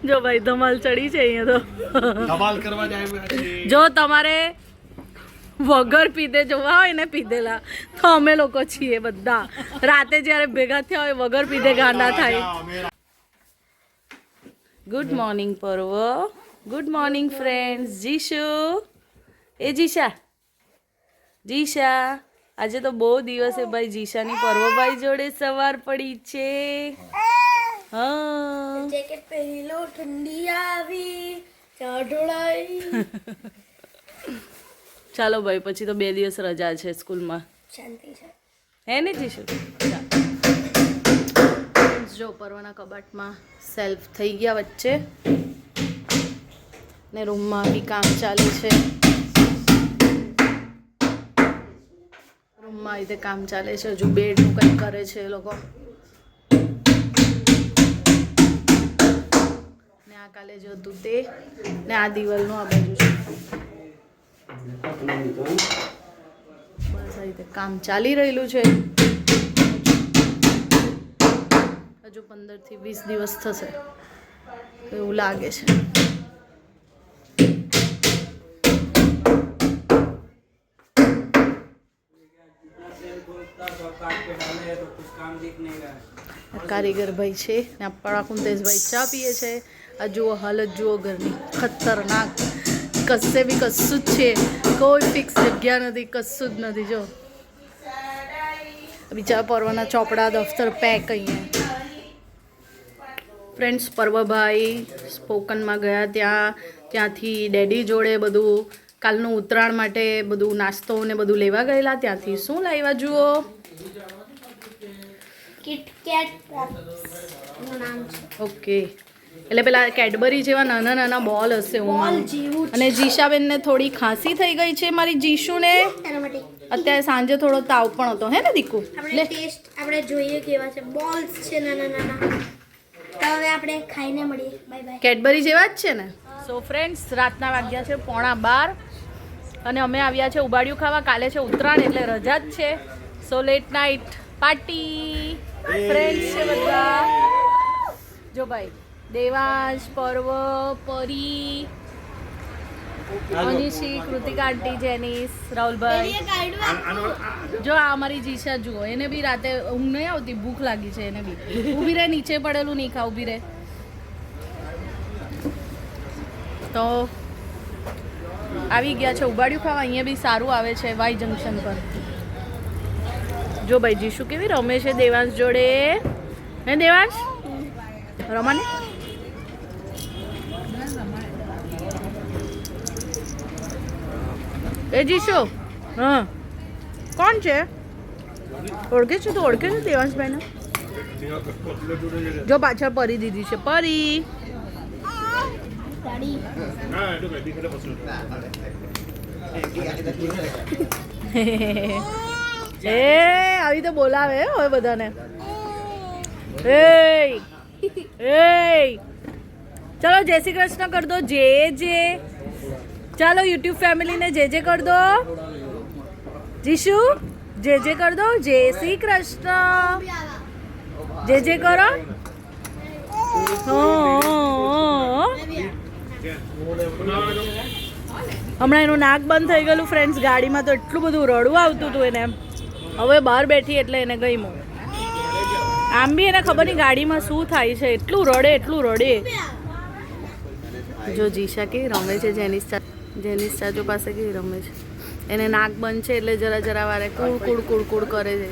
જો ભાઈ ધમાલ ચડી છે અહીંયા તો ધમાલ કરવા જાય જો તમારે વગર પીધે જોવા હોય ને પીધેલા તો અમે લોકો છીએ બધા રાતે જ્યારે ભેગા થયા હોય વગર પીધે ગાંડા થાય ગુડ મોર્નિંગ પર્વ ગુડ મોર્નિંગ ફ્રેન્ડ્સ જીશુ એ જીશા આજે તો બહુ દિવસે ભાઈ જીશાની પર્વભાઈ જોડે સવાર પડી છે હા જેકેટ પહેરી લો ઠંડી આવી ચાઢોળાઈ ચાલો ભાઈ પછી તો 2 દિવસ રજા છે સ્કૂલમાં શાંતિ છે હે ને જીશુ જો પર્વના કબાટમાં સેલ્ફ થઈ ગયા વચ્ચે ને રૂમમાં બી કામ ચાલે છે રૂમમાં રીતે કામ ચાલે છે હજુ બેડનું કંઈક કરે છે એ લોકો ને આ કાલે જે હતું તે ને આ દિવાલનું આ બાજુ છે બસ આ રીતે કામ ચાલી રહેલું છે હજુ 15 થી 20 દિવસ થશે એવું લાગે છે કારીગર ભાઈ છે ને આપણા કુંતેશભાઈ ચા પીએ છે આ જુઓ હાલત જુઓ ઘરની ખતરનાક કશે બી કશું જ છે કોઈ ફિક્સ જગ્યા નથી કશું જ નથી જો બીજા પર્વના ચોપડા દફતર પેક અહીંયા ફ્રેન્ડ્સ પર્વભાઈ સ્પોકનમાં ગયા ત્યાંથી ડેડી જોડે બધું કાલનું ઉત્તરાયણ માટે બધું નાસ્તો ને બધું લેવા ગયેલા ત્યાંથી શું લાવ્યા જુઓ કિટકેટ નું નામ છે ઓકે એટલે પેલા કેડબરી જેવા નાના નાના બોલ હશે હું જેવું અને જીશાબેનને થોડી ખાંસી થઈ ગઈ છે મારી જીશુને એના માટે અત્યારે સાંજે થોડો તાવ પણ હતો હે ને દીકુ આપણે ટેસ્ટ આપણે જોઈએ કેવા છે બોલ્સ છે નાના નાના તો હવે આપણે ખાઈને મળીએ બાય બાય કેડબરી જેવા જ છે ને સો ફ્રેન્ડ્સ રાતના વાગ્યા છે 11:15 અને અમે આવ્યા છે ઉબાડિયું ખાવા કાલે છે ઉત્તરાયણ એટલે રજા જ છે so let night party friends છે બધા જો ભાઈ દેવાંશ પર્વ પરી અનિશી કૃતિકા આંટી જેનિસ રાહુલભાઈ જો આ અમારી જીશા જુઓ એને બી રાતે ઊંઘ નહીં આવતી ભૂખ લાગી છે એને બી ઊભી રહે નીચે પડેલું નહીં ખા ઊભી રહે તો આવી ગયા છે ઉબાડિયું ખાવા અહીંયા બી સારું આવે છે વાય જંકશન પર જો ભાઈ જીશુ કેવી રમે છે દેવાંશ જોડે હે દેવાંશ રમાને એ જીશુ હા કોણ છે ઓળખે છે તું ઓળખે છે દેવાંશભાઈને જો પાછળ પરી દીધી છે પરી એ આવી તો બોલાવે હવે બધાને એ ચલો જય શ્રી કૃષ્ણ કર દો જે ચાલો યુટ્યુબ ફેમિલીને જે કર દો જીશુ જે કર દો જય શ્રી કૃષ્ણ જે કરો હમણાં એનું નાક બંધ થઈ ગયેલું ફ્રેન્ડ્સ ગાડીમાં તો એટલું બધું રડવું આવતું હતું એને હવે બહાર બેઠી એટલે એને ગમ્યું આમ બી એને ખબર નહીં ગાડીમાં શું થાય છે એટલું રડે જો જીશા કે રમે છે જેનિસ ચાચો પાસે કે રમે છે એને નાક બંધ છે એટલે જરા વારે કુડ કરે છે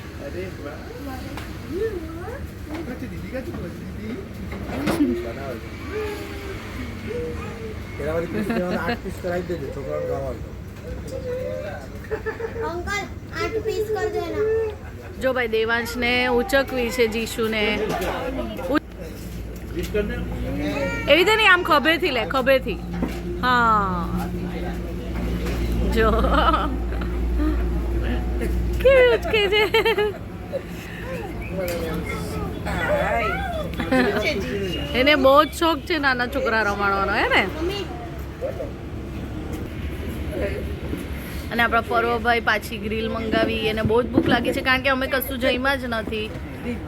જો ભાઈ દેવાંશને ઉચકવી છે જીશુને એવી રીતે નહીં આમ ખભેથી લે ખભેથી હા જો કેવી ઉચકે છે એને બહુ જ શોખ છે નાના છોકરા રમાડવાનો હે ને અને આપણા પર્વભાઈ પાછી ગ્રીલ મંગાવી એને બહુ જ ભૂખ લાગી છે કારણ કે અમે કશું જમ્યા જ નથી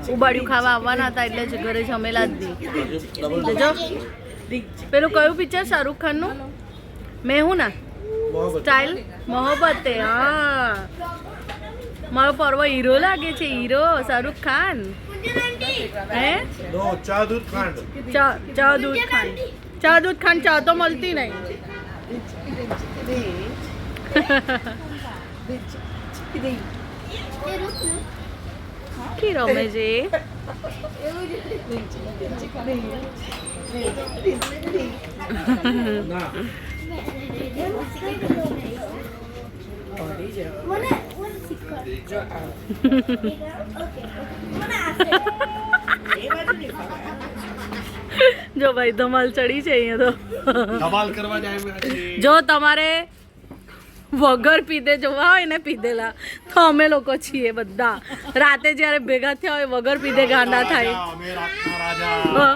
ઉબાડિયું ખાવા આવવાના હતા એટલે જ ઘરે જમેલા જ નહીં જો પેલું કયું પિક્ચર શાહરુખ ખાનનું મેં હું ના સ્ટાઇલ મોહબ્બતે હા મારો પર્વ હીરો લાગે છે હીરો શાહરુખ ખાન હે નો ચા દૂધ ખાંડ ચા દૂધ ખાંડ ચા તો મળતી નહીં કી રમે છે ના જો ભાઈ ધમાલ ચડી છે અહીંયા તો ધમાલ કરવા જાય છે જો તમારે વગર પીધે જોવા હોય ને પીધેલા તો અમે લોકો છીએ બધા રાતે જ્યારે ભેગા થયા હોય વગર પીધે ગાંડા થાય અમે રાતના રાજા હા.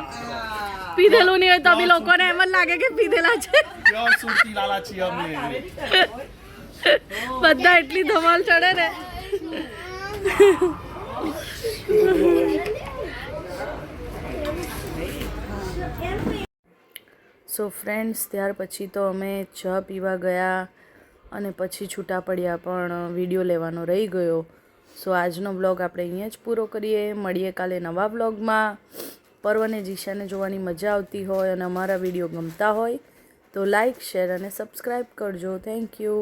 પીધેલું નહીં હોય તો બી લોકોને એમ જ લાગે કે પીધેલા છે પ્યોર સુરતી લાલા છીએ અમે બધા એટલી ધમાલ ચડે ને સો ફ્રેન્ડ્સ ત્યાર પછી તો અમે ચા પીવા ગયા અને પછી છૂટા પડ્યા પણ વિડીયો લેવાનો રહી ગયો સો આજનો વ્લોગ આપણે અહીંયા જ પૂરો કરીએ મળીએ કાલે નવા વ્લોગમાં પર્વને જીશાને જોવાની મજા આવતી હોય અને અમારા વિડીયો ગમતા હોય તો લાઈક શેર અને સબસ્ક્રાઈબ કરજો થેન્ક યુ